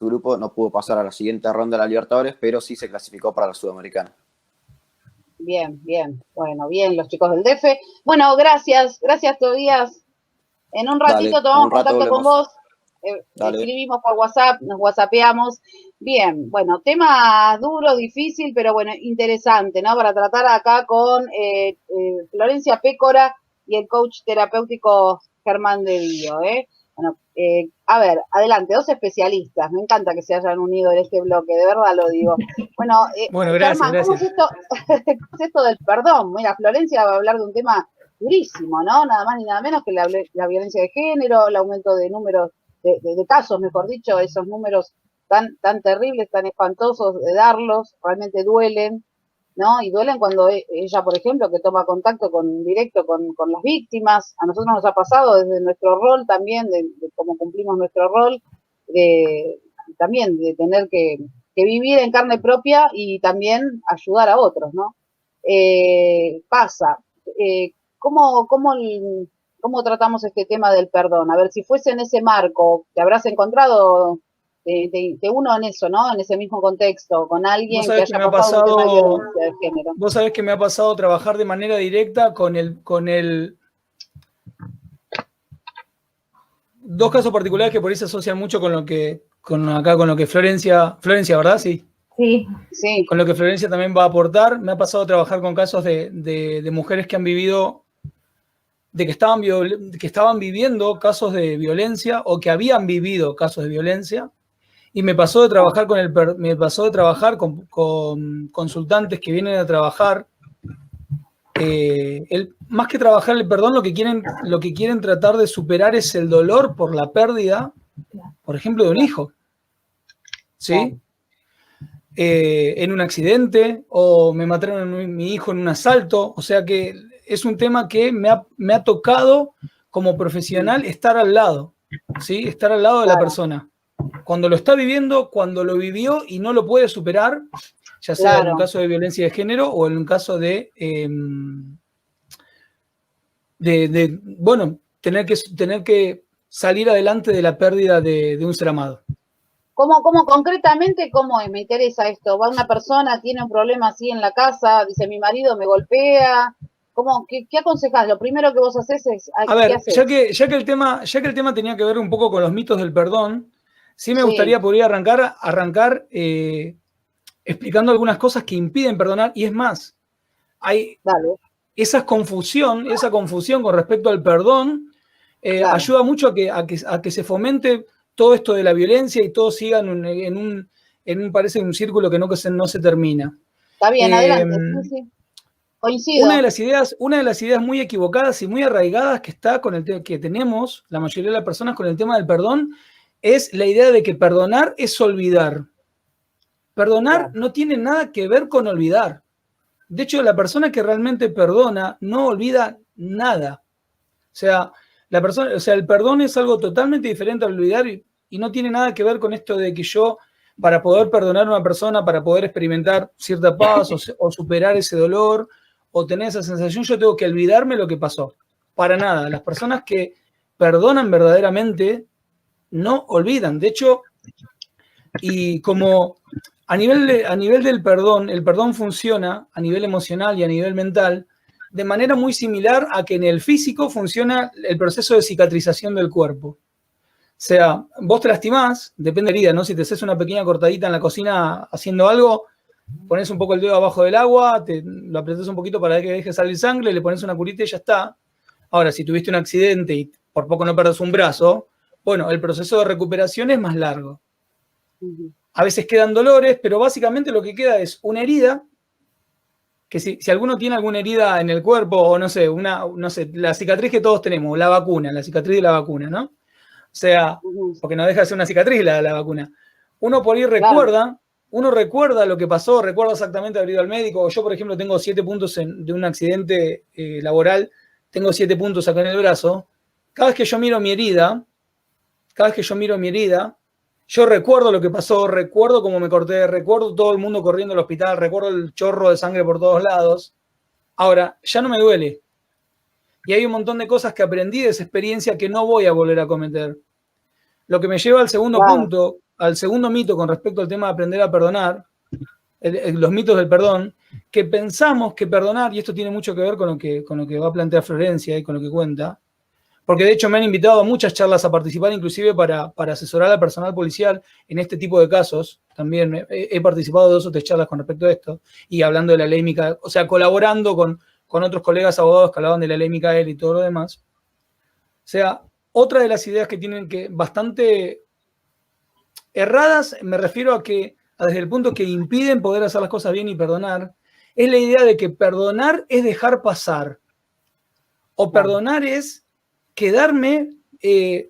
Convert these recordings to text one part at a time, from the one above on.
su grupo no pudo pasar a la siguiente ronda de la Libertadores, pero sí se clasificó para la Sudamericana. Bien, bien. Bueno, bien, los chicos del DF. Bueno, gracias, Tobías. En un ratito tomamos contacto con vos. Escribimos por WhatsApp, nos whatsappeamos. Bien, bueno, tema duro, difícil, pero bueno, interesante, ¿no? Para tratar acá con Florencia Pécora y el coach terapéutico Germán de Dio, Bueno, a ver, adelante, 2 especialistas. Me encanta que se hayan unido en este bloque, de verdad lo digo. Bueno, bueno, gracias, Germán, ¿cómo es esto del perdón? Mira, Florencia va a hablar de un tema durísimo, ¿no? Nada más ni nada menos que la violencia de género, el aumento de números, de casos, mejor dicho, esos números tan terribles, tan espantosos de darlos, realmente duelen, ¿no? Y duelen cuando ella, por ejemplo, que toma contacto directo con las víctimas. A nosotros nos ha pasado desde nuestro rol también, de cómo cumplimos nuestro rol, también de tener que vivir en carne propia y también ayudar a otros, ¿no? Pasa. ¿Cómo tratamos este tema del perdón? A ver, si fuese en ese marco, te habrás encontrado te uno en eso, ¿no? En ese mismo contexto, con alguien que haya pasado un tema de violencia de género. Vos sabés que me ha pasado trabajar de manera directa con el 2 casos particulares que por ahí se asocian mucho con lo que Florencia, ¿verdad? Sí. Sí. Con lo que Florencia también va a aportar. Me ha pasado a trabajar con casos de mujeres que han vivido, que estaban viviendo casos de violencia o que habían vivido casos de violencia. Y me pasó de trabajar con consultantes que vienen a trabajar. Más que trabajar el perdón, lo que quieren tratar de superar es el dolor por la pérdida, por ejemplo, de un hijo. ¿Sí? En un accidente, o me mataron a mi hijo en un asalto. O sea que es un tema que me ha tocado como profesional estar al lado. ¿Sí? Estar al lado de la persona. Cuando lo está viviendo, cuando lo vivió y no lo puede superar, ya sea en un caso de violencia de género o en un caso de tener que salir adelante de la pérdida de un ser amado. ¿Cómo concretamente, cómo es? Me interesa esto. Va una persona, tiene un problema así en la casa, dice, mi marido me golpea. ¿Qué aconsejás? Lo primero que vos haces es... A ver, ya que el tema tenía que ver un poco con los mitos del perdón, sí me gustaría poder arrancar explicando algunas cosas que impiden perdonar, y es más, hay esa confusión con respecto al perdón, ayuda mucho a que se fomente todo esto de la violencia y todo siga parece un círculo que no se termina. Está bien, adelante. Sí. Coincido. Una de las ideas muy equivocadas y muy arraigadas que tenemos la mayoría de las personas con el tema del perdón es la idea de que perdonar es olvidar. Perdonar no tiene nada que ver con olvidar. De hecho, la persona que realmente perdona no olvida nada. O sea, el perdón es algo totalmente diferente al olvidar y no tiene nada que ver con esto de que yo, para poder perdonar a una persona, para poder experimentar cierta paz o superar ese dolor o tener esa sensación, yo tengo que olvidarme lo que pasó. Para nada. Las personas que perdonan verdaderamente no olvidan. De hecho, y como a nivel del perdón, el perdón funciona a nivel emocional y a nivel mental de manera muy similar a que en el físico funciona el proceso de cicatrización del cuerpo. O sea, vos te lastimás, depende de la herida, ¿no? Si te haces una pequeña cortadita en la cocina haciendo algo, pones un poco el dedo abajo del agua, lo apretás un poquito para que deje salir sangre, le pones una curita y ya está. Ahora, si tuviste un accidente y por poco no perdés un brazo, bueno, el proceso de recuperación es más largo. A veces quedan dolores, pero básicamente lo que queda es una herida, que si alguno tiene alguna herida en el cuerpo, o no sé, la cicatriz que todos tenemos, la cicatriz de la vacuna, ¿no? O sea, porque no deja de ser una cicatriz la vacuna. Uno por ahí recuerda lo que pasó, recuerda exactamente haber ido al médico. Yo, por ejemplo, tengo 7 puntos de un accidente laboral, tengo 7 puntos acá en el brazo. Cada vez que yo miro mi herida, yo recuerdo lo que pasó, recuerdo cómo me corté, recuerdo todo el mundo corriendo al hospital, recuerdo el chorro de sangre por todos lados. Ahora, ya no me duele. Y hay un montón de cosas que aprendí de esa experiencia que no voy a volver a cometer. Lo que me lleva al segundo punto, al segundo mito con respecto al tema de aprender a perdonar, los mitos del perdón, que pensamos que perdonar, y esto tiene mucho que ver con lo que va a plantear Florencia y con lo que cuenta, porque de hecho me han invitado a muchas charlas a participar, inclusive para asesorar al personal policial en este tipo de casos. También he participado de 2 o 3 charlas con respecto a esto, y hablando de la ley Micael, o sea, colaborando con otros colegas abogados que hablaban de la ley Micael y todo lo demás. O sea, otra de las ideas que tienen que bastante erradas, me refiero a que desde el punto que impiden poder hacer las cosas bien y perdonar, es la idea de que perdonar es dejar pasar. O perdonar es quedarme,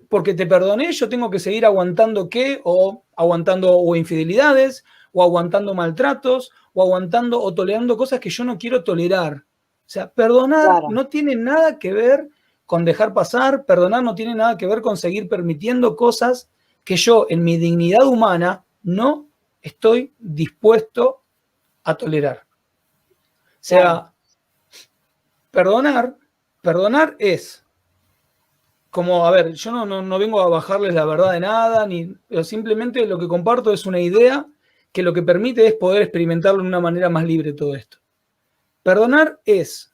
porque te perdoné, yo tengo que seguir aguantando qué, o aguantando o infidelidades, o aguantando maltratos, o aguantando o tolerando cosas que yo no quiero tolerar. O sea, perdonar no tiene nada que ver con dejar pasar, perdonar no tiene nada que ver con seguir permitiendo cosas que yo, en mi dignidad humana, no estoy dispuesto a tolerar. O sea, perdonar es como, a ver, yo no vengo a bajarles la verdad de nada, pero simplemente lo que comparto es una idea que lo que permite es poder experimentarlo de una manera más libre todo esto. Perdonar es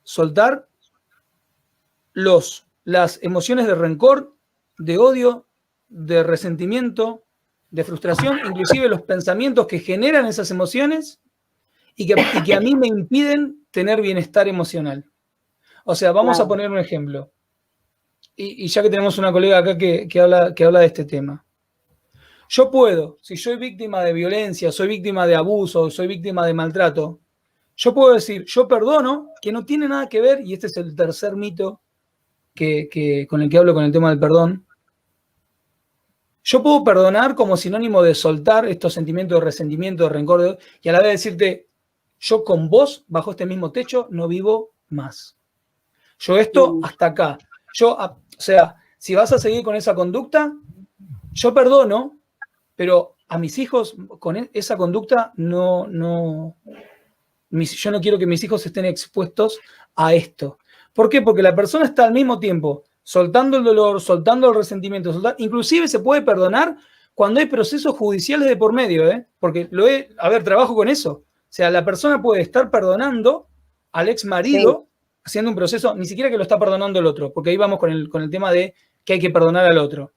soltar las emociones de rencor, de odio, de resentimiento, de frustración, inclusive los pensamientos que generan esas emociones y que a mí me impiden tener bienestar emocional. O sea, vamos a poner un ejemplo. Y ya que tenemos una colega acá que habla de este tema. Yo puedo, si soy víctima de violencia, soy víctima de abuso, soy víctima de maltrato, yo puedo decir, yo perdono, que no tiene nada que ver, y este es el tercer mito con el que hablo con el tema del perdón. Yo puedo perdonar como sinónimo de soltar estos sentimientos de resentimiento, de rencor, y a la vez decirte, yo con vos, bajo este mismo techo, no vivo más. Yo esto hasta acá. O sea, si vas a seguir con esa conducta, yo perdono, pero a mis hijos con esa conducta yo no quiero que mis hijos estén expuestos a esto. ¿Por qué? Porque la persona está al mismo tiempo soltando el dolor, soltando el resentimiento, inclusive se puede perdonar cuando hay procesos judiciales de por medio, porque trabajo con eso. O sea, la persona puede estar perdonando al ex marido, haciendo un proceso, ni siquiera que lo está perdonando el otro, porque ahí vamos con el tema de que hay que perdonar al otro.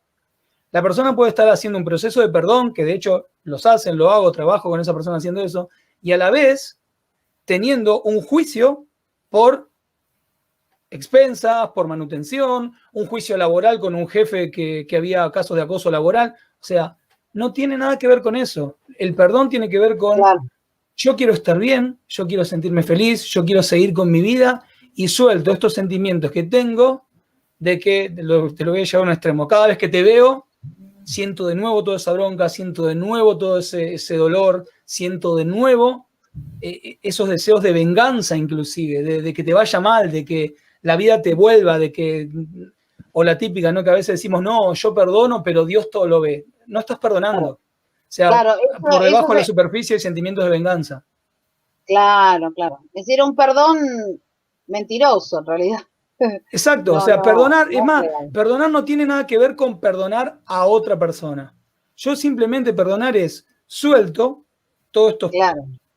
La persona puede estar haciendo un proceso de perdón, que de hecho lo hago, trabajo con esa persona haciendo eso, y a la vez teniendo un juicio por expensas, por manutención, un juicio laboral con un jefe que había casos de acoso laboral. O sea, no tiene nada que ver con eso. El perdón tiene que ver con yo quiero estar bien, yo quiero sentirme feliz, yo quiero seguir con mi vida y suelto estos sentimientos que tengo de que te lo voy a llevar a un extremo. Cada vez que te veo, siento de nuevo toda esa bronca, siento de nuevo todo ese dolor, siento de nuevo esos deseos de venganza inclusive, de que te vaya mal, de que la vida te vuelva, o la típica, ¿no? Que a veces decimos, no, yo perdono, pero Dios todo lo ve. No estás perdonando. O sea, por debajo de la superficie hay sentimientos de venganza. Claro. Es decir, un perdón mentiroso, en realidad. Exacto, o sea, perdonar, es más, perdonar no tiene nada que ver con perdonar a otra persona. Yo simplemente perdonar es suelto todas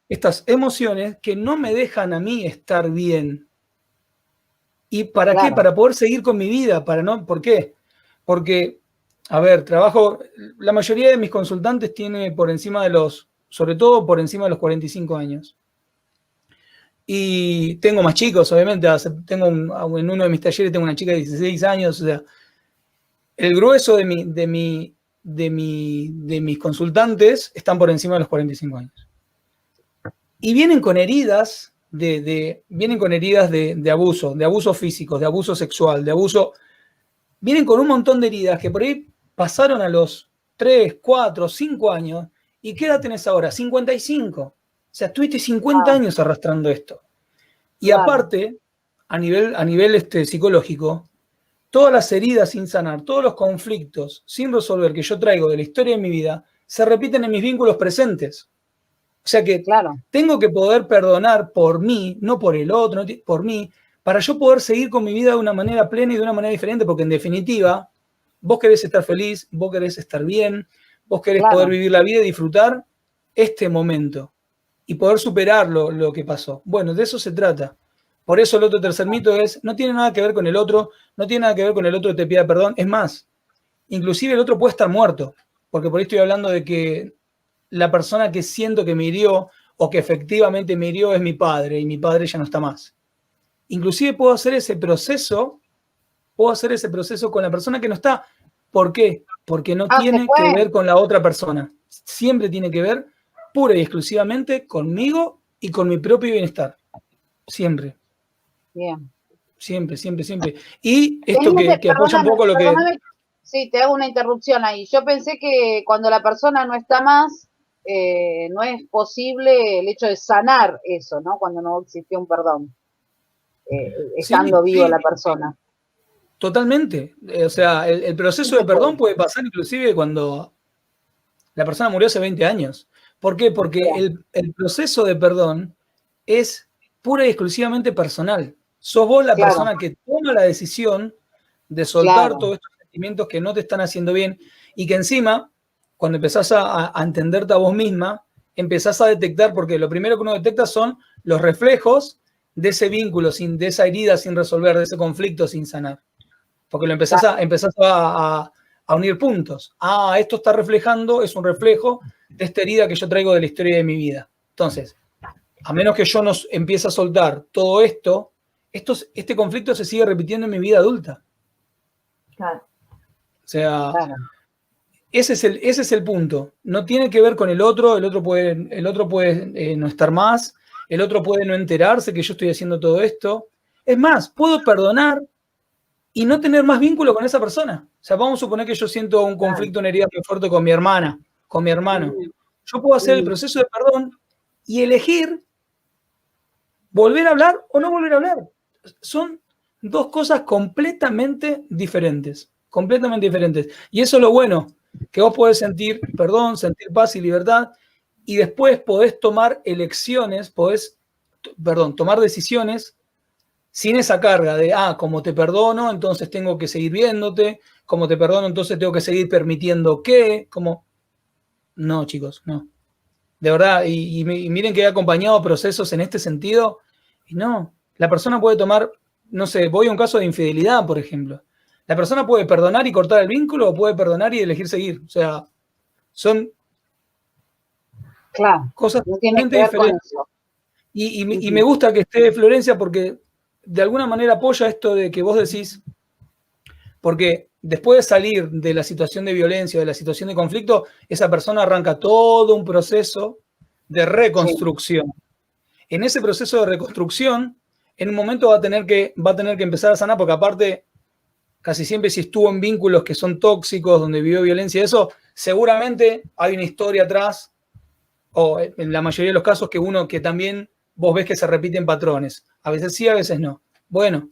estas emociones que no me dejan a mí estar bien. ¿Y para qué? Para poder seguir con mi vida, ¿por qué? Porque, a ver, la mayoría de mis consultantes tiene sobre todo por encima de los 45 años. Y tengo más chicos, obviamente, en uno de mis talleres tengo una chica de 16 años, o sea, el grueso de mis consultantes están por encima de los 45 años. Y vienen con heridas de abuso físico, de abuso sexual, vienen con un montón de heridas que por ahí pasaron a los 3, 4, 5 años. ¿Y qué edad tenés ahora? 55. O sea, estuviste 50 años arrastrando esto. Y aparte, a nivel psicológico, todas las heridas sin sanar, todos los conflictos sin resolver que yo traigo de la historia de mi vida, se repiten en mis vínculos presentes. O sea que tengo que poder perdonar por mí, no por el otro, por mí, para yo poder seguir con mi vida de una manera plena y de una manera diferente, porque en definitiva, vos querés estar feliz, vos querés estar bien, Vos querés Claro. poder vivir la vida y disfrutar este momento y poder superar lo que pasó. Bueno, de eso se trata. Por eso el otro tercer mito es, no tiene nada que ver con el otro, no tiene nada que ver con el otro que te pida perdón. Es más, inclusive el otro puede estar muerto, porque por ahí estoy hablando de que la persona que siento que me hirió o que efectivamente me hirió es mi padre y mi padre ya no está más. Inclusive puedo hacer ese proceso con la persona que no está. ¿Por qué? Porque no tiene que ver con la otra persona. Siempre tiene que ver pura y exclusivamente conmigo y con mi propio bienestar. Siempre. Bien. Siempre, siempre, siempre. Y esto que apoya un poco lo que... Sí, te hago una interrupción ahí. Yo pensé que cuando la persona no está más, no es posible el hecho de sanar eso, ¿no? Cuando no existió un perdón, estando viva la persona. Totalmente. O sea, el proceso de perdón puede pasar inclusive cuando la persona murió hace 20 años. ¿Por qué? Porque el proceso de perdón es pura y exclusivamente personal. Sos vos la persona que toma la decisión de soltar todos estos sentimientos que no te están haciendo bien y que encima, cuando empezás a entenderte a vos misma, empezás a detectar, porque lo primero que uno detecta son los reflejos de ese vínculo, de esa herida sin resolver, de ese conflicto sin sanar. Porque lo empezás a unir puntos. Ah, esto está reflejando, es un reflejo de esta herida que yo traigo de la historia de mi vida. Entonces, a menos que yo no empiece a soltar todo esto, este conflicto se sigue repitiendo en mi vida adulta. Claro. O sea, ese es el punto. No tiene que ver con el otro puede no estar más, el otro puede no enterarse que yo estoy haciendo todo esto. Es más, puedo perdonar y no tener más vínculo con esa persona. O sea, vamos a suponer que yo siento un conflicto, una herida muy fuerte con mi hermana, con mi hermano. Yo puedo hacer el proceso de perdón y elegir volver a hablar o no volver a hablar. Son dos cosas completamente diferentes. Completamente diferentes. Y eso es lo bueno, que vos podés sentir perdón, sentir paz y libertad, y después podés tomar tomar decisiones sin esa carga de, como te perdono, entonces tengo que seguir viéndote, como te perdono, entonces tengo que seguir permitiendo que, como... No, chicos, no. De verdad, y miren que he acompañado procesos en este sentido, y no, la persona puede tomar, no sé, voy a un caso de infidelidad, por ejemplo. La persona puede perdonar y cortar el vínculo, o puede perdonar y elegir seguir. O sea, son cosas totalmente diferentes. Y me gusta que esté Florencia porque de alguna manera apoya esto de que vos decís, porque después de salir de la situación de violencia, de la situación de conflicto, esa persona arranca todo un proceso de reconstrucción. Sí. En ese proceso de reconstrucción, en un momento va a tener que empezar a sanar, porque aparte, casi siempre si estuvo en vínculos que son tóxicos, donde vivió violencia, eso, seguramente hay una historia atrás, o en la mayoría de los casos que también vos ves que se repiten patrones. A veces sí, a veces no. Bueno,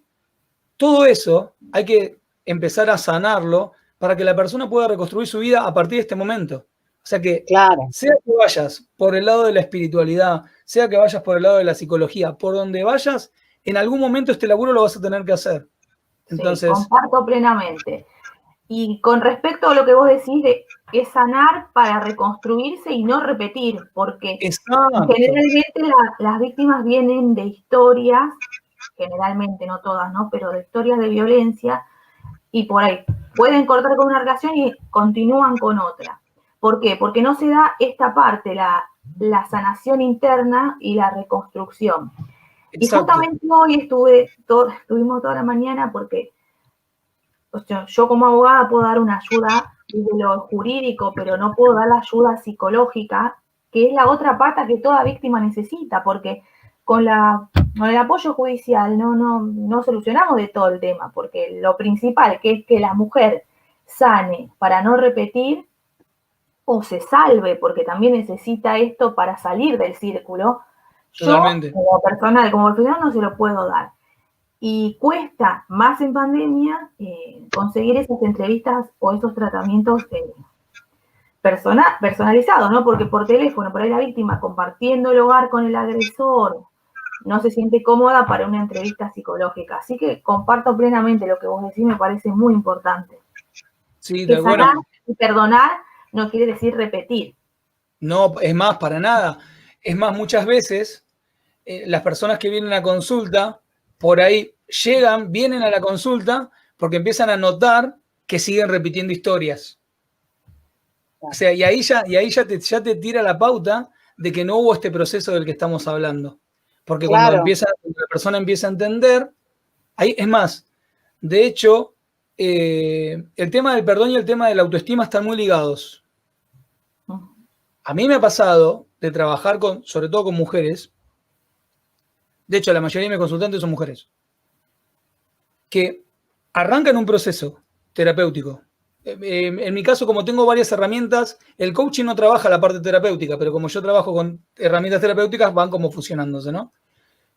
todo eso hay que empezar a sanarlo para que la persona pueda reconstruir su vida a partir de este momento. O sea que, sea que vayas por el lado de la espiritualidad, sea que vayas por el lado de la psicología, por donde vayas, en algún momento este laburo lo vas a tener que hacer. Entonces, sí, comparto plenamente. Y con respecto a lo que vos decís de es sanar para reconstruirse y no repetir, porque generalmente las víctimas vienen de historias, generalmente, no todas, ¿no? Pero de historias de violencia, y por ahí pueden cortar con una relación y continúan con otra. ¿Por qué? Porque no se da esta parte, la sanación interna y la reconstrucción. Exacto. Y justamente hoy estuvimos toda la mañana porque yo como abogada puedo dar una ayuda desde lo jurídico, pero no puedo dar la ayuda psicológica, que es la otra pata que toda víctima necesita, porque con el apoyo judicial no solucionamos de todo el tema, porque lo principal, que es que la mujer sane para no repetir, o se salve, porque también necesita esto para salir del círculo, totalmente. Yo como personal, como profesional no se lo puedo dar. Y cuesta más en pandemia conseguir esas entrevistas o esos tratamientos personalizados, ¿no? Porque por teléfono, por ahí la víctima compartiendo el hogar con el agresor, no se siente cómoda para una entrevista psicológica. Así que comparto plenamente lo que vos decís, me parece muy importante. Sí, que sanar y perdonar no quiere decir repetir. No, es más, para nada. Es más, muchas veces las personas que vienen a consulta, por ahí vienen a la consulta porque empiezan a notar que siguen repitiendo historias. O sea, y ahí ya te tira la pauta de que no hubo este proceso del que estamos hablando. Porque cuando la persona empieza a entender, ahí, es más, de hecho, el tema del perdón y el tema de la autoestima están muy ligados. A mí me ha pasado de trabajar sobre todo con mujeres, de hecho la mayoría de mis consultantes son mujeres, que arrancan un proceso terapéutico. En mi caso, como tengo varias herramientas, el coaching no trabaja la parte terapéutica, pero como yo trabajo con herramientas terapéuticas, van como fusionándose, ¿no?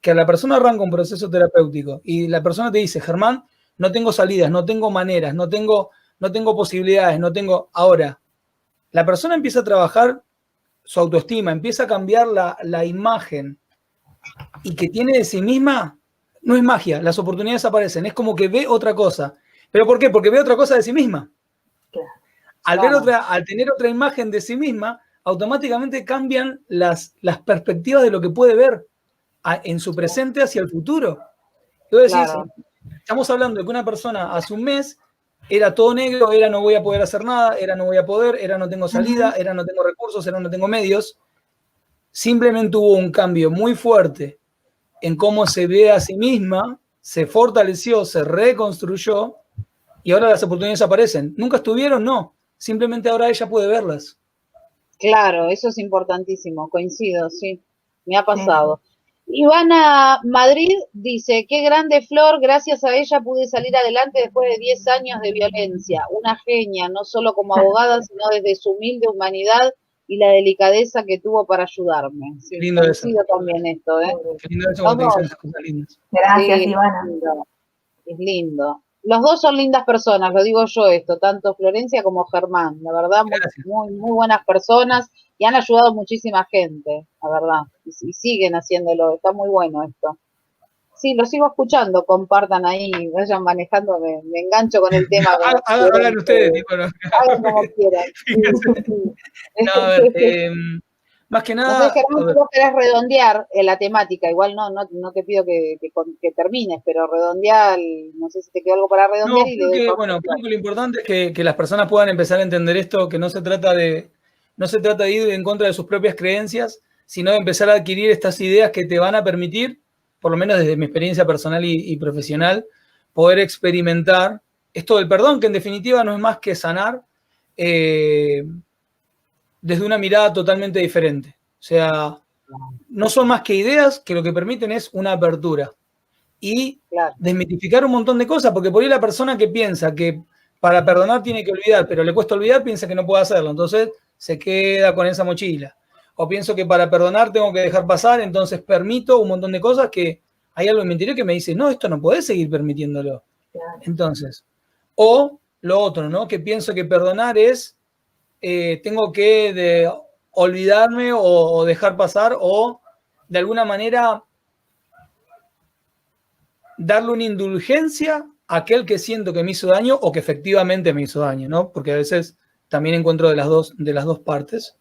Que a la persona arranca un proceso terapéutico y la persona te dice, Germán, no tengo salidas, no tengo maneras, no tengo posibilidades, no tengo... Ahora, la persona empieza a trabajar su autoestima, empieza a cambiar la imagen y que tiene de sí misma, no es magia, las oportunidades aparecen, es como que ve otra cosa. ¿Pero por qué? Porque ve otra cosa de sí misma. Al tener otra imagen de sí misma, automáticamente cambian las perspectivas de lo que puede ver en su presente hacia el futuro. Entonces, estamos hablando de que una persona hace un mes era todo negro, era no voy a poder hacer nada, era no voy a poder, era no tengo salida, era no tengo recursos, era no tengo medios. Simplemente hubo un cambio muy fuerte en cómo se ve a sí misma, se fortaleció, se reconstruyó y ahora las oportunidades aparecen. ¿Nunca estuvieron? No. Simplemente ahora ella puede verlas. Claro, eso es importantísimo, coincido, sí, me ha pasado. Ivana Madrid dice, qué grande Flor, gracias a ella pude salir adelante después de 10 años de violencia. Una genia, no solo como abogada, sino desde su humilde humanidad y la delicadeza que tuvo para ayudarme. Sí, lindo coincido también esto, ¿eh? Qué lindo eso cuando te dicen esas cosas lindas. Gracias, sí, Ivana. Es lindo. Los dos son lindas personas, lo digo yo esto, tanto Florencia como Germán, la verdad, muy, muy buenas personas y han ayudado muchísima gente, la verdad, y siguen haciéndolo, está muy bueno esto. Sí, lo sigo escuchando, compartan ahí, vayan manejando, me engancho con el tema. Hagan ustedes, tipo, ¿no? Hagan como quieran. No, a ver, más que nada... No sé, Germán, si vos querés redondear la temática, igual no te pido que termines, pero redondear, no sé si te quedó algo para redondear. No, creo que lo importante es que las personas puedan empezar a entender esto, que no se trata de ir en contra de sus propias creencias, sino de empezar a adquirir estas ideas que te van a permitir, por lo menos desde mi experiencia personal y profesional, poder experimentar esto del perdón, que en definitiva no es más que sanar desde una mirada totalmente diferente. O sea, no son más que ideas que lo que permiten es una apertura. Y desmitificar un montón de cosas, porque por ahí la persona que piensa que para perdonar tiene que olvidar, pero le cuesta olvidar, piensa que no puede hacerlo, entonces se queda con esa mochila. O pienso que para perdonar tengo que dejar pasar, entonces permito un montón de cosas que hay algo en mi interior que me dice, no, esto no podés seguir permitiéndolo. Entonces, o lo otro, ¿no? Que pienso que perdonar es, tengo que olvidarme o dejar pasar o de alguna manera darle una indulgencia a aquel que siento que me hizo daño o que efectivamente me hizo daño, ¿no? Porque a veces también encuentro de las dos partes.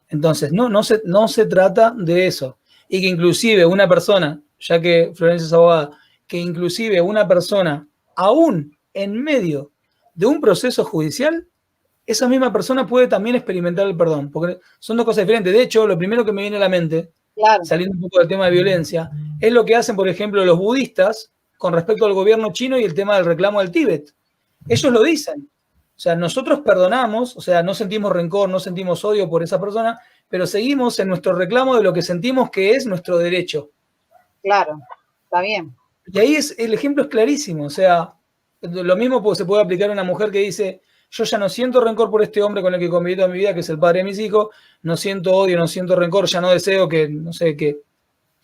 Entonces, no se trata de eso. Y que inclusive una persona, ya que Florencia es abogada, que inclusive una persona, aún en medio de un proceso judicial, esa misma persona puede también experimentar el perdón, porque son dos cosas diferentes. De hecho, lo primero que me viene a la mente, saliendo un poco del tema de violencia, es lo que hacen, por ejemplo, los budistas con respecto al gobierno chino y el tema del reclamo del Tíbet. Ellos lo dicen. O sea, nosotros perdonamos, o sea, no sentimos rencor, no sentimos odio por esa persona, pero seguimos en nuestro reclamo de lo que sentimos que es nuestro derecho. Claro, está bien. Y ahí el ejemplo es clarísimo. O sea, lo mismo se puede aplicar a una mujer que dice, yo ya no siento rencor por este hombre con el que conviví toda mi vida, que es el padre de mis hijos, no siento odio, no siento rencor, ya no deseo que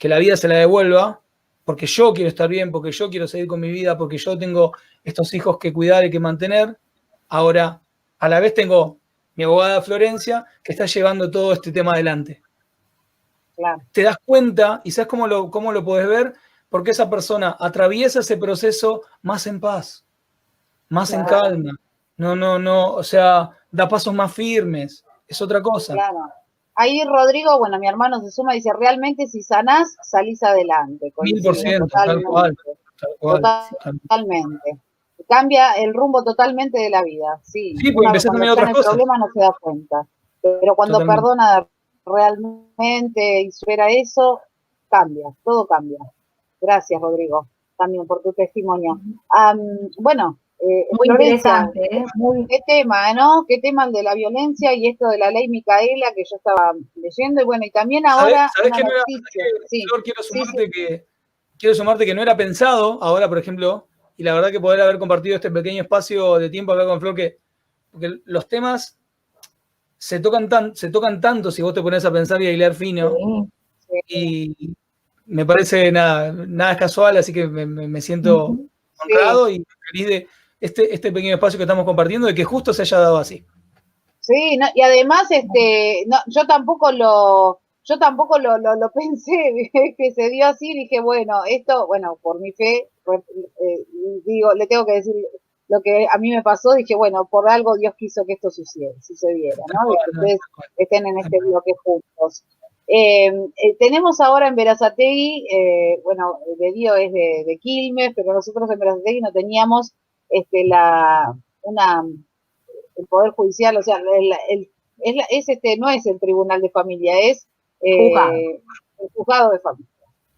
la vida se la devuelva, porque yo quiero estar bien, porque yo quiero seguir con mi vida, porque yo tengo estos hijos que cuidar y que mantener. Ahora, a la vez tengo mi abogada Florencia, que está llevando todo este tema adelante. Claro. Te das cuenta, y ¿sabes cómo lo podés ver? Porque esa persona atraviesa ese proceso más en paz, más en calma. No, o sea, da pasos más firmes, es otra cosa. Claro. Ahí Rodrigo, bueno, mi hermano se suma y dice, realmente si sanás, salís adelante. 1000%, tal cual. Totalmente. Cambia el rumbo totalmente de la vida, sí. Sí, porque empezás a mirar otras cosas. El problema no se da cuenta. Pero cuando perdona realmente y supera eso, cambia, todo cambia. Gracias, Rodrigo, también por tu testimonio. Bueno, muy interesante, qué tema, ¿no? Qué tema el de la violencia y esto de la ley Micaela que yo estaba leyendo, y bueno, y también ahora ¿Sabés que noticia. Flor, quiero sumarte que no era pensado ahora, por ejemplo, y la verdad que poder haber compartido este pequeño espacio de tiempo acá con Flor, porque los temas se tocan tanto si vos te pones a pensar y a hilar fino, y me parece nada es casual, así que me siento honrado y feliz de este pequeño espacio que estamos compartiendo, de que justo se haya dado así. Sí, no, y además, no, yo tampoco lo pensé, que se dio así, dije, bueno, esto, bueno, por mi fe, digo, le tengo que decir lo que a mí me pasó, dije, bueno, por algo Dios quiso que esto sucediera, ¿no? Y que ustedes estén en este bloque juntos. Tenemos ahora en Berazategui, bueno, de Dio es de Quilmes, pero nosotros en Berazategui no teníamos el Poder Judicial, o sea, no es el Tribunal de Familia, es el Juzgado de Familia,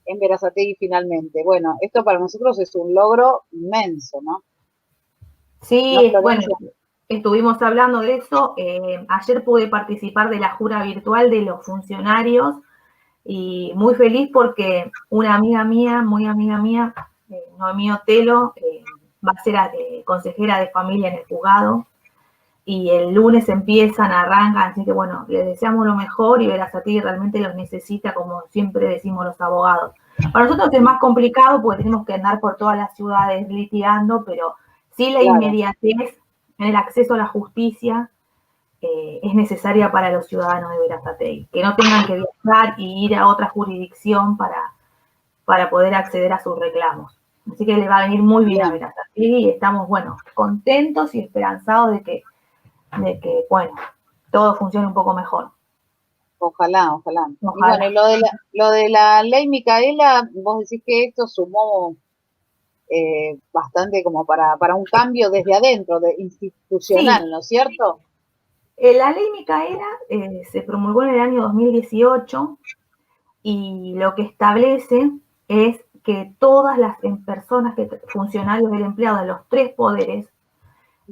en Berazategui finalmente. Bueno, esto para nosotros es un logro inmenso, ¿no? Sí, bueno, estuvimos hablando de eso. Ayer pude participar de la jura virtual de los funcionarios y muy feliz porque una amiga mía, muy amiga mía, Noemí Otelo, va a ser consejera de familia en el juzgado. Y el lunes arrancan, así que bueno, les deseamos lo mejor y Berazategui realmente los necesita, como siempre decimos los abogados. Para nosotros es más complicado porque tenemos que andar por todas las ciudades litigando, pero sí la inmediatez en el acceso a la justicia es necesaria para los ciudadanos de Berazategui, que no tengan que viajar y ir a otra jurisdicción para poder acceder a sus reclamos. Así que le va a venir muy bien a Berazategui y estamos, bueno, contentos y esperanzados de que bueno, todo funcione un poco mejor. Ojalá. Y bueno, lo de la ley Micaela, vos decís que esto sumó bastante como para un cambio desde adentro, institucional, sí. ¿No es cierto? La ley Micaela se promulgó en el año 2018 y lo que establece es que todas las personas, funcionarios del empleado de los tres poderes,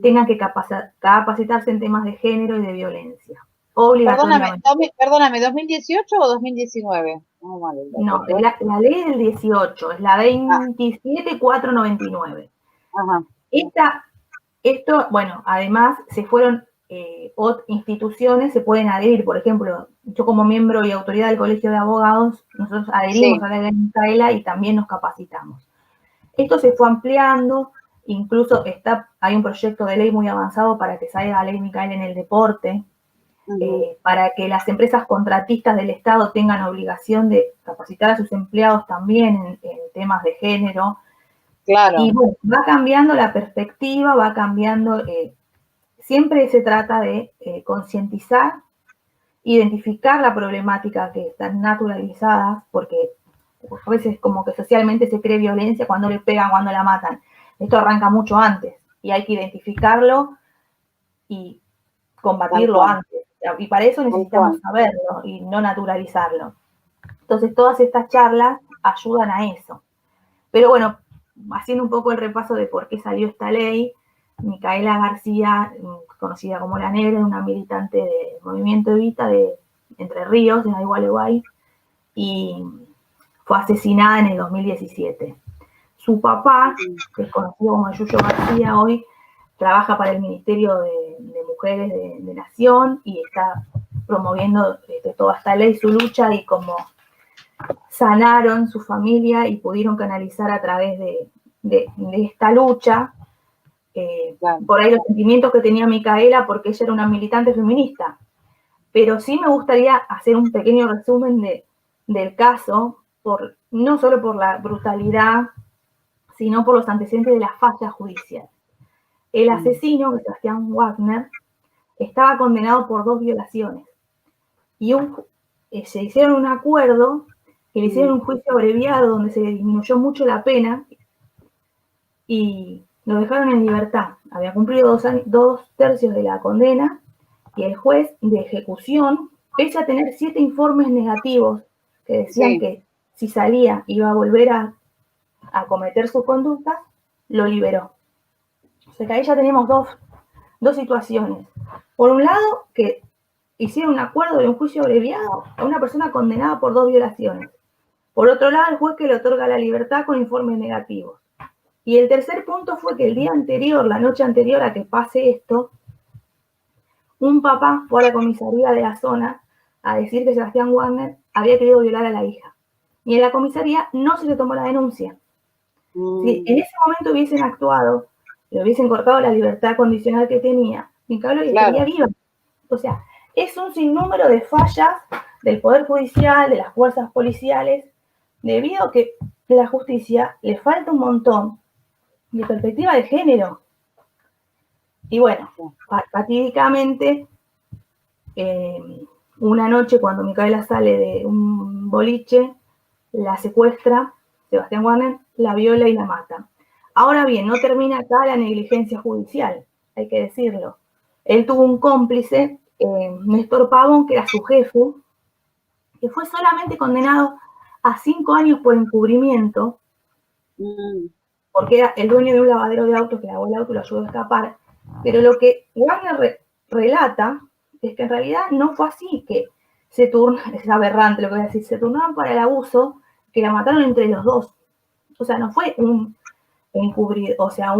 tengan que capacitarse en temas de género y de violencia. Perdóname, ¿2018 o 2019? No, la ley del 18, es la 27499. Ajá. Esto, bueno, además se fueron instituciones, se pueden adherir, por ejemplo, yo como miembro y autoridad del Colegio de Abogados, nosotros adherimos a la ley Micaela y también nos capacitamos. Esto se fue ampliando. Incluso hay un proyecto de ley muy avanzado para que salga la ley Micaela en el deporte, para que las empresas contratistas del Estado tengan obligación de capacitar a sus empleados también en temas de género. Claro. Y bueno, va cambiando la perspectiva, va cambiando. Siempre se trata de concientizar, identificar la problemática que están naturalizadas, porque a veces como que socialmente se cree violencia cuando le pegan, cuando la matan. Esto arranca mucho antes y hay que identificarlo y combatirlo antes. Y para eso necesitamos saberlo y no naturalizarlo. Entonces, todas estas charlas ayudan a eso. Pero bueno, haciendo un poco el repaso de por qué salió esta ley, Micaela García, conocida como La Negra, es una militante del movimiento Evita de Entre Ríos, de Gualeguay, y fue asesinada en el 2017. Su papá, que es conocido como Yuyo García hoy, trabaja para el Ministerio de Mujeres de Nación y está promoviendo toda esta ley, su lucha, y como sanaron su familia y pudieron canalizar a través de esta lucha, por ahí los sentimientos que tenía Micaela, porque ella era una militante feminista. Pero sí me gustaría hacer un pequeño resumen del caso, no solo por la brutalidad, sino por los antecedentes de la falla judicial. El asesino, Sebastián Wagner, estaba condenado por 2 violaciones. Y se hicieron un acuerdo, que le hicieron un juicio abreviado donde se disminuyó mucho la pena y lo dejaron en libertad. Había cumplido 2 tercios de la condena y el juez de ejecución, pese a tener 7 informes negativos que decían que si salía iba a volver a cometer sus conductas, lo liberó. O sea que ahí ya tenemos dos situaciones. Por un lado, que hicieron un acuerdo de un juicio abreviado a una persona condenada por 2 violaciones. Por otro lado, el juez que le otorga la libertad con informes negativos. Y el tercer punto fue que el día anterior, la noche anterior a que pase esto, un papá fue a la comisaría de la zona a decir que Sebastián Wagner había querido violar a la hija. Y en la comisaría no se le tomó la denuncia. Si en ese momento hubiesen actuado, le hubiesen cortado la libertad condicional que tenía, Micaela estaría viva. O sea, es un sinnúmero de fallas del Poder Judicial, de las fuerzas policiales, debido a que a la justicia le falta un montón de perspectiva de género. Y bueno, fatídicamente, una noche cuando Micaela sale de un boliche, la secuestra Sebastián Wagner, la viola y la mata. Ahora bien, no termina acá la negligencia judicial, hay que decirlo. Él tuvo un cómplice, Néstor Pavón, que era su jefe, que fue solamente condenado a 5 años por encubrimiento, porque era el dueño de un lavadero de autos que lavó el auto y lo ayudó a escapar. Pero lo que Wagner relata es que en realidad no fue así, que es aberrante lo que voy a decir, se turnaban para el abuso, que la mataron entre los dos. O sea, no fue un encubrir, o sea,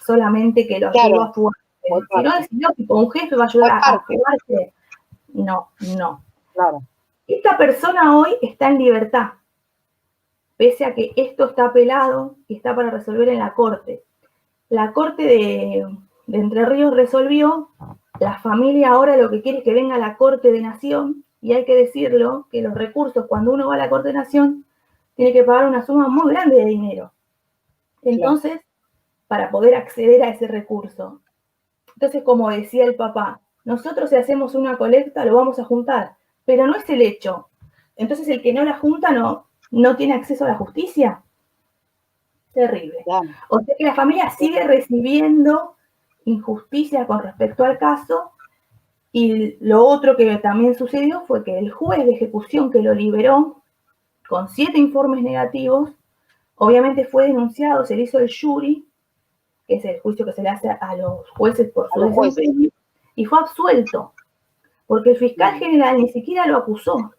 solamente que lo ayudó a fugarse. Si no decidió que un jefe va a ayudar a fugarse. No. Claro. Esta persona hoy está en libertad, pese a que esto está apelado y está para resolver en la corte. La corte de Entre Ríos resolvió, la familia ahora lo que quiere es que venga a la corte de nación, y hay que decirlo, que los recursos, cuando uno va a la corte de nación, tiene que pagar una suma muy grande de dinero. Entonces, para poder acceder a ese recurso. Entonces, como decía el papá, nosotros si hacemos una colecta lo vamos a juntar, pero no es el hecho. Entonces, el que no la junta no tiene acceso a la justicia. Terrible. O sea que la familia sigue recibiendo injusticia con respecto al caso, y lo otro que también sucedió fue que el juez de ejecución que lo liberó, con 7 informes negativos, obviamente fue denunciado, se le hizo el jury, que es el juicio que se le hace a los jueces por su desempeño, y fue absuelto, porque el fiscal general ni siquiera lo acusó.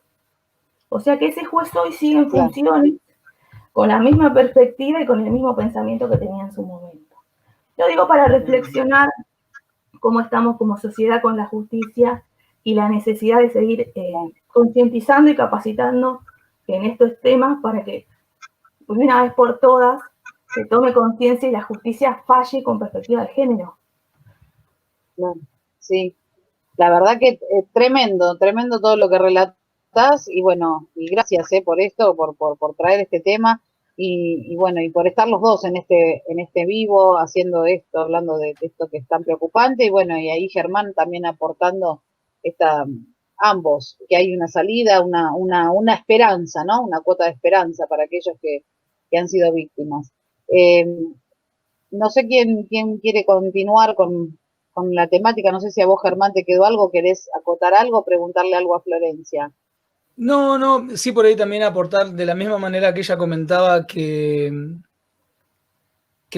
O sea que ese juez hoy sigue en funciones, con la misma perspectiva y con el mismo pensamiento que tenía en su momento. Lo digo para reflexionar cómo estamos como sociedad con la justicia y la necesidad de seguir concientizando y capacitando en estos temas para que de una vez por todas se tome conciencia y la justicia falle con perspectiva de género. Sí, la verdad que tremendo todo lo que relatás, y bueno, y gracias por esto, por traer este tema, y bueno, y por estar los dos en este vivo, haciendo esto, hablando de esto que es tan preocupante, y bueno, y ahí Germán también aportando ambos, que hay una salida, una esperanza, ¿no? Una cuota de esperanza para aquellos que han sido víctimas. No sé quién quiere continuar con la temática, no sé si a vos, Germán, te quedó algo, querés acotar algo, preguntarle algo a Florencia. No, sí, por ahí también aportar de la misma manera que ella comentaba que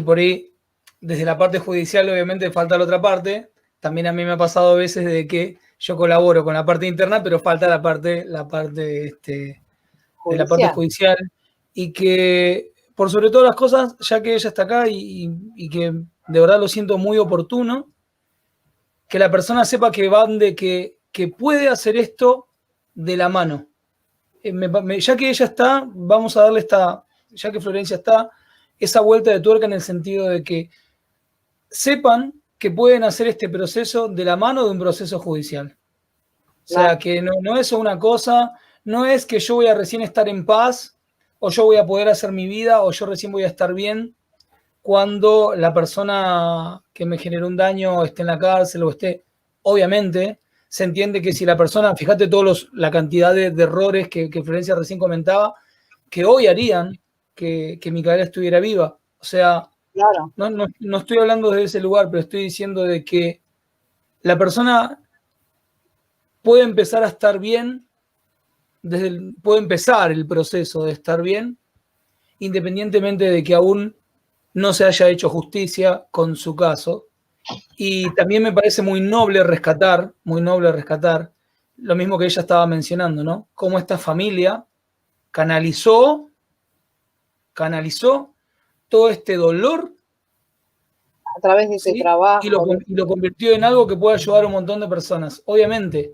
por ahí, desde la parte judicial, obviamente falta la otra parte. También a mí me ha pasado a veces de que yo colaboro con la parte interna, pero falta la parte de la parte judicial, y que, por sobre todas las cosas, ya que ella está acá y que de verdad lo siento muy oportuno, que la persona sepa que van de que puede hacer esto de la mano. Ya que ella está, vamos a darle ya que Florencia está, esa vuelta de tuerca en el sentido de que sepan que pueden hacer este proceso de la mano de un proceso judicial. O sea, que no es una cosa, no es que yo voy a recién estar en paz, o yo voy a poder hacer mi vida, o yo recién voy a estar bien cuando la persona que me generó un daño esté en la cárcel o esté. obviamente, se entiende que si la persona, fíjate la cantidad de errores que Florencia recién comentaba, que hoy harían que Micaela estuviera viva. O sea, claro. No estoy hablando desde ese lugar, pero estoy diciendo de que la persona puede empezar a estar bien, puede empezar el proceso de estar bien, independientemente de que aún no se haya hecho justicia con su caso. Y también me parece muy noble rescatar lo mismo que ella estaba mencionando, ¿no? Cómo esta familia canalizó todo este dolor a través de ese trabajo. Y lo convirtió en algo que puede ayudar a un montón de personas. Obviamente,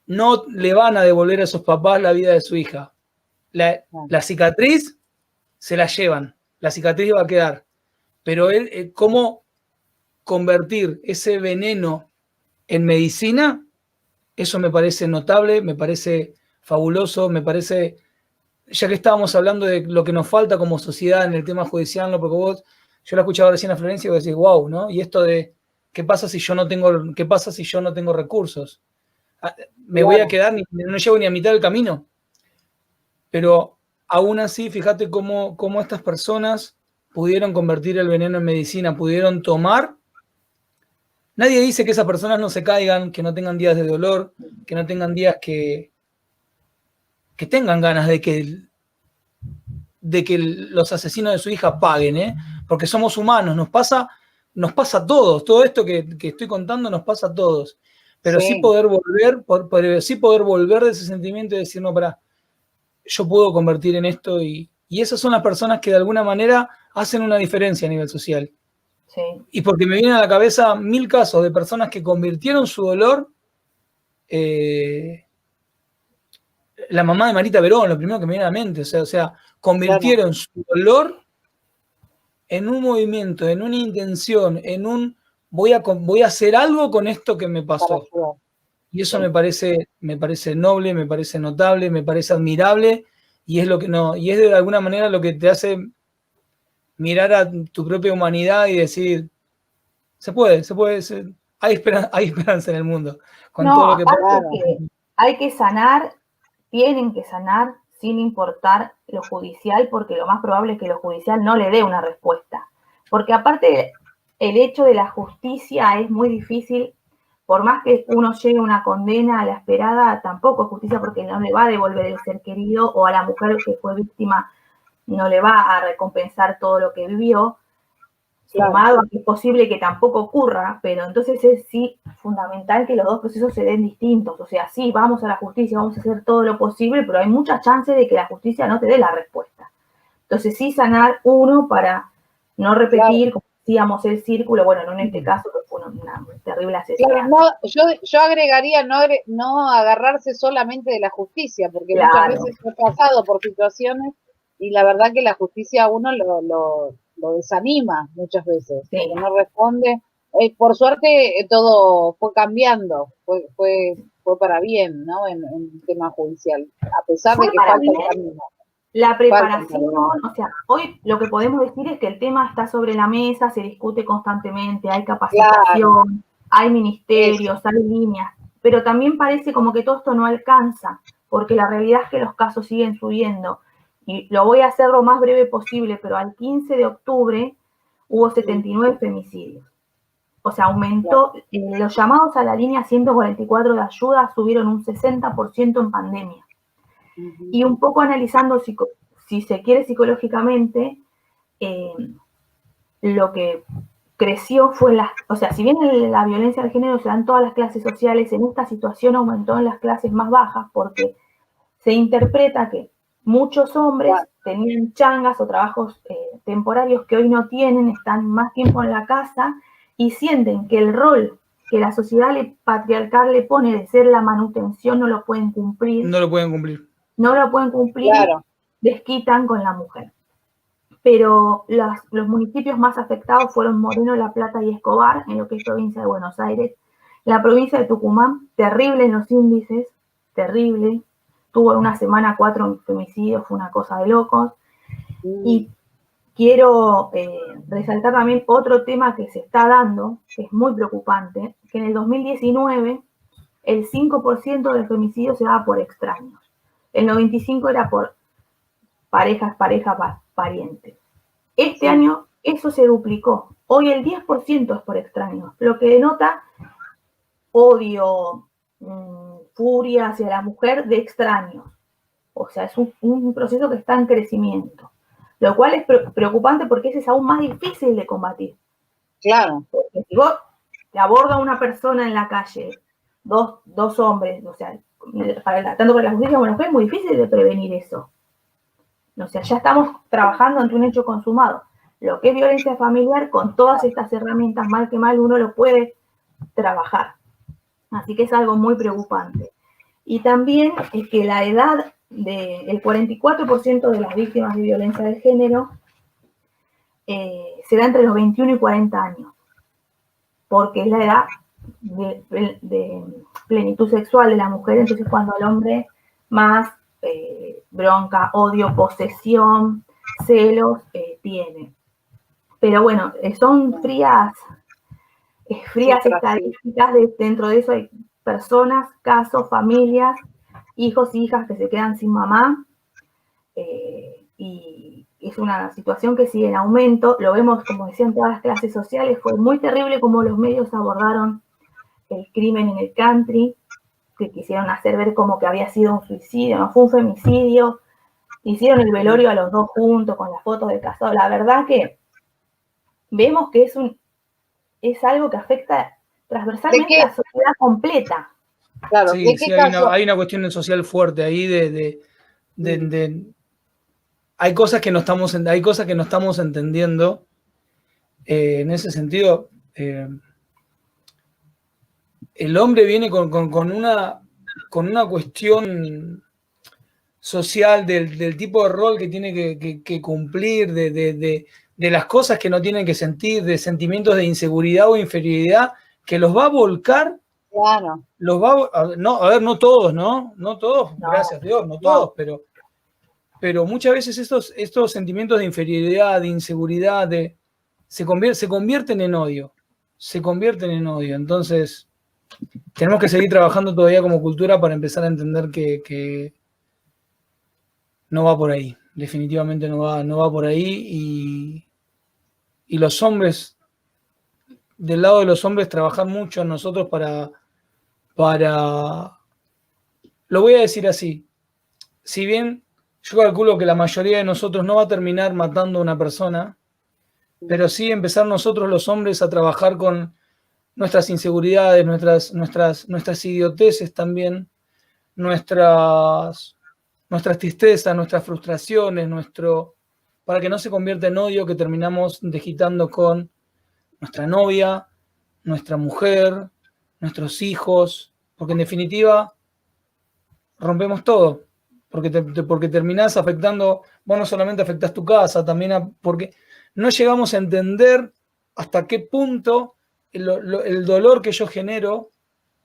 no le van a devolver a esos papás la vida de su hija. La cicatriz se la llevan, la cicatriz va a quedar. Pero cómo convertir ese veneno en medicina, eso me parece notable, me parece fabuloso, me parece, ya que estábamos hablando de lo que nos falta como sociedad en el tema judicial, ¿no? Porque yo la escuchaba recién a Florencia y vos decís, wow, ¿no? Y esto de, ¿qué pasa si yo no tengo recursos? Me voy a quedar, no llego ni a mitad del camino. Pero aún así, fíjate cómo estas personas pudieron convertir el veneno en medicina, pudieron tomar. Nadie dice que esas personas no se caigan, que no tengan días de dolor, que no tengan días que tengan ganas de que los asesinos de su hija paguen, ¿eh? Porque somos humanos, nos pasa a todos, todo esto que estoy contando nos pasa a todos, pero sí poder volver de ese sentimiento y decir, no, pará, yo puedo convertir en esto y esas son las personas que de alguna manera hacen una diferencia a nivel social. Sí. Y porque me vienen a la cabeza 1000 casos de personas que convirtieron su dolor, la mamá de Marita Verón, lo primero que me viene a la mente, o sea, convirtieron su dolor en un movimiento, en una intención, en un voy a hacer algo con esto que me pasó. Y eso me parece noble, me parece notable, me parece admirable, y es de alguna manera lo que te hace mirar a tu propia humanidad y decir, se puede, hay esperanza en el mundo. Con todo lo que pasa. Hay que sanar, tienen que sanar sin importar lo judicial, porque lo más probable es que lo judicial no le dé una respuesta. Porque aparte, el hecho de la justicia es muy difícil, por más que uno llegue a una condena a la esperada, tampoco es justicia porque no le va a devolver el ser querido, o a la mujer que fue víctima no le va a recompensar todo lo que vivió, sumado a que es posible que tampoco ocurra, pero entonces es sí fundamental que los dos procesos se den distintos. O sea, sí, vamos a la justicia, vamos a hacer todo lo posible, pero hay muchas chances de que la justicia no te dé la respuesta. Entonces sí sanar uno para no repetir, como decíamos, el círculo, bueno, no en este caso, que fue una terrible asesinato. Claro, yo agregaría no agarrarse solamente de la justicia, porque muchas veces he pasado por situaciones y la verdad que la justicia a uno lo desanima muchas veces, porque no responde. Por suerte todo fue cambiando, fue para bien, ¿no? En el tema judicial, a pesar de que falta el camino. La preparación, o sea, hoy lo que podemos decir es que el tema está sobre la mesa, se discute constantemente, hay capacitación, hay ministerios, hay líneas, pero también parece como que todo esto no alcanza, porque la realidad es que los casos siguen subiendo. Y lo voy a hacer lo más breve posible, pero al 15 de octubre hubo 79 femicidios. O sea, aumentó, los llamados a la línea 144 de ayuda subieron un 60% en pandemia. Y un poco analizando, si se quiere psicológicamente, lo que creció fue o sea, si bien la violencia de género se da en todas las clases sociales, en esta situación aumentó en las clases más bajas porque se interpreta que muchos hombres tenían changas o trabajos temporarios que hoy no tienen, están más tiempo en la casa y sienten que el rol que la sociedad patriarcal le pone de ser la manutención no lo pueden cumplir. Desquitan con la mujer. Pero los municipios más afectados fueron Moreno, La Plata y Escobar, en lo que es provincia de Buenos Aires. La provincia de Tucumán, terrible en los índices, terrible. Tuvo en una semana 4 femicidios, fue una cosa de locos. Y quiero resaltar también otro tema que se está dando, que es muy preocupante, que en el 2019 el 5% del femicidio se daba por extraños. El 95% era por pareja, pariente. Este año eso se duplicó. Hoy el 10% es por extraños, lo que denota odio, furia hacia la mujer de extraños. O sea, es un proceso que está en crecimiento. Lo cual es preocupante porque ese es aún más difícil de combatir. Claro. Porque si vos te aborda una persona en la calle, dos hombres, o sea, tanto para la justicia como la mujer, es muy difícil de prevenir eso. O sea, ya estamos trabajando ante un hecho consumado. Lo que es violencia familiar, con todas estas herramientas, mal que mal, uno lo puede trabajar. Así que es algo muy preocupante. Y también es que la edad del 44% de las víctimas de violencia de género se da entre los 21 y 40 años, porque es la edad de plenitud sexual de la mujer, entonces cuando el hombre más bronca, odio, posesión, celos tiene. Pero bueno, son frías estadísticas, dentro de eso hay personas, casos, familias, hijos y hijas que se quedan sin mamá, y es una situación que sigue en aumento. Lo vemos, como decían, todas las clases sociales. Fue muy terrible cómo los medios abordaron el crimen en el country, que quisieron hacer ver como que había sido un suicidio, no fue un femicidio. Hicieron el velorio a los dos juntos con las fotos de casados. La verdad que vemos que es algo que afecta transversalmente a la sociedad completa. Claro, sí, hay una cuestión social fuerte ahí hay cosas que no estamos entendiendo. En ese sentido, el hombre viene con una cuestión social del tipo de rol que tiene que cumplir, de las cosas que no tienen que sentir, de sentimientos de inseguridad o inferioridad, que los va a volcar. Claro. No todos, ¿no? No todos, no, gracias a Dios, no todos, pero muchas veces estos sentimientos de inferioridad, de inseguridad, se convierten en odio. Entonces, tenemos que seguir trabajando todavía como cultura para empezar a entender que no va por ahí. Definitivamente no va por ahí. Y los hombres, del lado de los hombres, trabajar mucho en nosotros para lo voy a decir así, si bien yo calculo que la mayoría de nosotros no va a terminar matando a una persona, pero sí empezar nosotros los hombres a trabajar con nuestras inseguridades, nuestras idioteces también, nuestras tristezas, nuestras frustraciones, para que no se convierta en odio que terminamos desquitando con nuestra novia, nuestra mujer, nuestros hijos, porque en definitiva rompemos todo, porque terminás afectando, vos no solamente afectás tu casa, también porque no llegamos a entender hasta qué punto el dolor que yo genero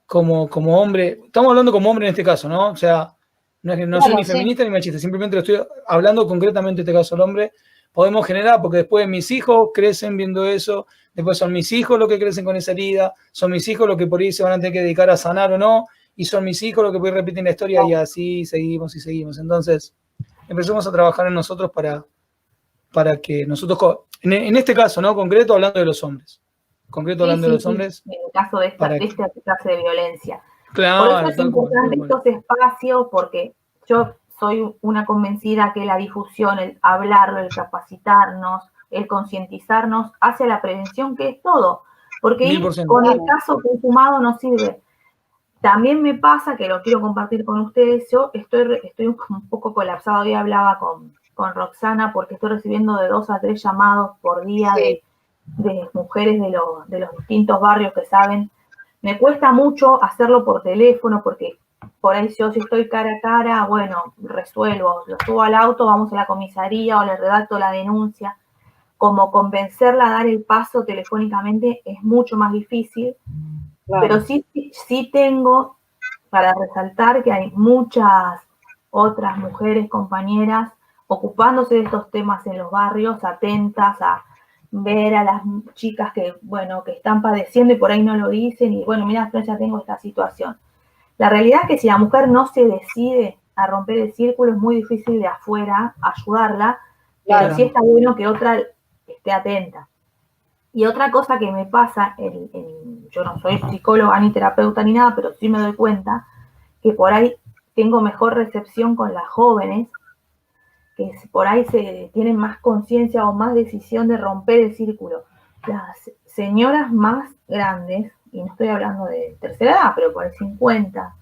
como hombre, estamos hablando como hombre en este caso, ¿no? O sea, no soy ni feminista ni machista, simplemente lo estoy hablando concretamente en este caso, el hombre, podemos generar, porque después mis hijos crecen viendo eso, después son mis hijos los que crecen con esa herida, son mis hijos los que por ahí se van a tener que dedicar a sanar o no, y son mis hijos los que por ahí repiten la historia y así seguimos y seguimos. Entonces, empecemos a trabajar en nosotros para que nosotros, en este caso, ¿no? Concreto, hablando de los hombres. En el caso de esta clase de violencia. Claro, por eso es importante estos espacios, porque yo soy una convencida que la difusión, el hablarlo, el capacitarnos, el concientizarnos hacia la prevención, que es todo. Porque ir con el caso consumado no sirve. También me pasa, que lo quiero compartir con ustedes, yo estoy un poco colapsado. Hoy hablaba con Roxana porque estoy recibiendo de 2 a 3 llamados por día de mujeres de los distintos barrios que saben. Me cuesta mucho hacerlo por teléfono porque por ahí yo si estoy cara a cara, bueno, resuelvo, lo subo al auto, vamos a la comisaría o le redacto la denuncia. Como convencerla a dar el paso telefónicamente es mucho más difícil. Claro. Pero sí tengo para resaltar que hay muchas otras mujeres, compañeras, ocupándose de estos temas en los barrios, atentas a ver a las chicas que, bueno, que están padeciendo y por ahí no lo dicen, y bueno, mira, ya tengo esta situación. La realidad es que si la mujer no se decide a romper el círculo, es muy difícil de afuera ayudarla, pero Claro. sí está bueno que otra esté atenta. Y otra cosa que me pasa, yo no soy psicóloga ni terapeuta ni nada, pero sí me doy cuenta que por ahí tengo mejor recepción con las jóvenes, que por ahí se tienen más conciencia o más decisión de romper el círculo. Las señoras más grandes, y no estoy hablando de tercera edad, pero por el 50,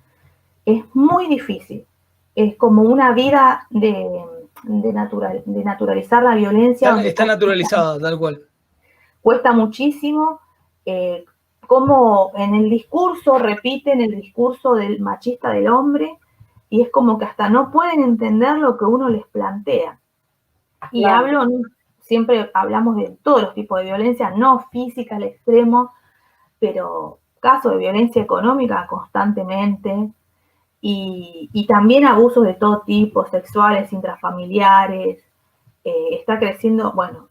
es muy difícil. Es como una vida de naturalizar la violencia. Está naturalizada, tal cual. Cuesta muchísimo, como en el discurso repiten el discurso del machista del hombre, y es como que hasta no pueden entender lo que uno les plantea. Y Claro. siempre hablamos de todos los tipos de violencia, no física al extremo, pero casos de violencia económica constantemente, y también abusos de todo tipo, sexuales, intrafamiliares. Está creciendo, bueno,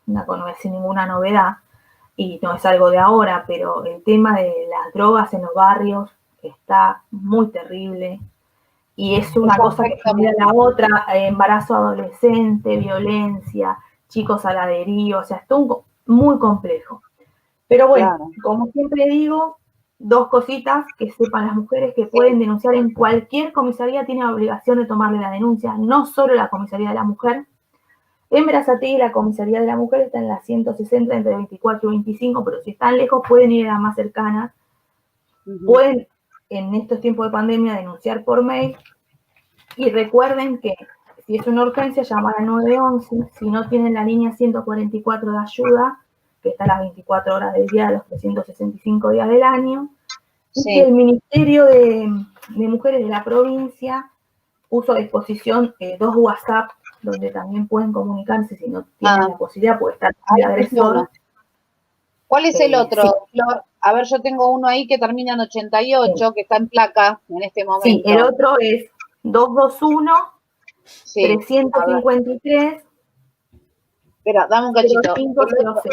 no es ninguna novedad, y no es algo de ahora, pero el tema de las drogas en los barrios está muy terrible, y es una cosa que genera la otra, embarazo adolescente, violencia, chicos a la deriva, o sea, es todo muy complejo. Pero bueno, claro, como siempre digo, dos cositas que sepan las mujeres que pueden denunciar en cualquier comisaría, tienen obligación de tomarle la denuncia, no solo la comisaría de la mujer. En Berazategui la comisaría de la mujer está en la 160 entre 24 y 25, pero si están lejos pueden ir a la más cercana. Pueden, en estos tiempos de pandemia, denunciar por mail. Y recuerden que si es una urgencia, llamar al 911. Si no tienen la línea 144 de ayuda, que está a las 24 horas del día, los 365 días del año. Sí. Y que el Ministerio de Mujeres de la provincia puso a disposición 2 WhatsApp, donde también pueden comunicarse si no tienen la posibilidad, puede estar el agresor. ¿Cuál es el otro, sí, Flor? A ver, yo tengo uno ahí que termina en 88, sí, que está en placa en este momento. Sí, el otro es 221, sí, 353. Espera, dame un cachito. 0500.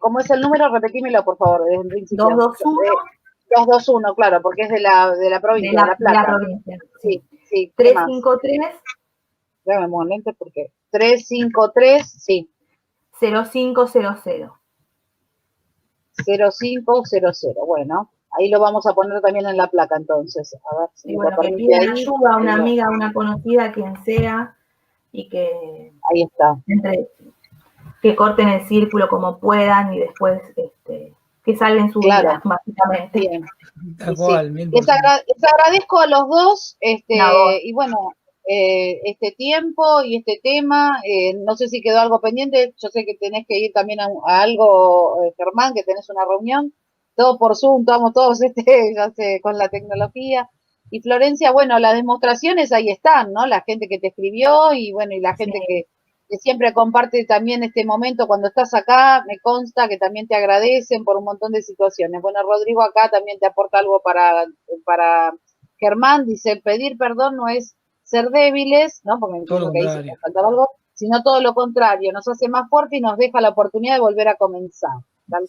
¿Cómo es el número? Repetímelo, por favor, desde el principio. 221. 221, claro, porque es de la provincia, de la placa. De la provincia, sí. Sí, 353. Déjame un momento porque 353, sí. 0500. 0500, bueno. Ahí lo vamos a poner también en la placa, entonces. A ver si bueno, que pidan ayuda a una amiga, a una conocida, quien sea, y que... Ahí está. Que corten el círculo como puedan y después que salven su vida, básicamente. Bien. Tal cual, sí. Les agradezco a los dos, y bueno, este tiempo y este tema. No sé si quedó algo pendiente. Yo sé que tenés que ir también a algo, Germán, que tenés una reunión. Todo por Zoom, estamos todos ya sé, con la tecnología. Y Florencia, bueno, las demostraciones ahí están, ¿no? La gente que te escribió y bueno, y la gente que siempre comparte también este momento cuando estás acá, me consta que también te agradecen por un montón de situaciones. Bueno, Rodrigo acá también te aporta algo para Germán, dice, pedir perdón no es ser débiles, ¿no? Porque entiendo que ahí se faltaba algo, sino todo lo contrario, nos hace más fuerte y nos deja la oportunidad de volver a comenzar, tal cual.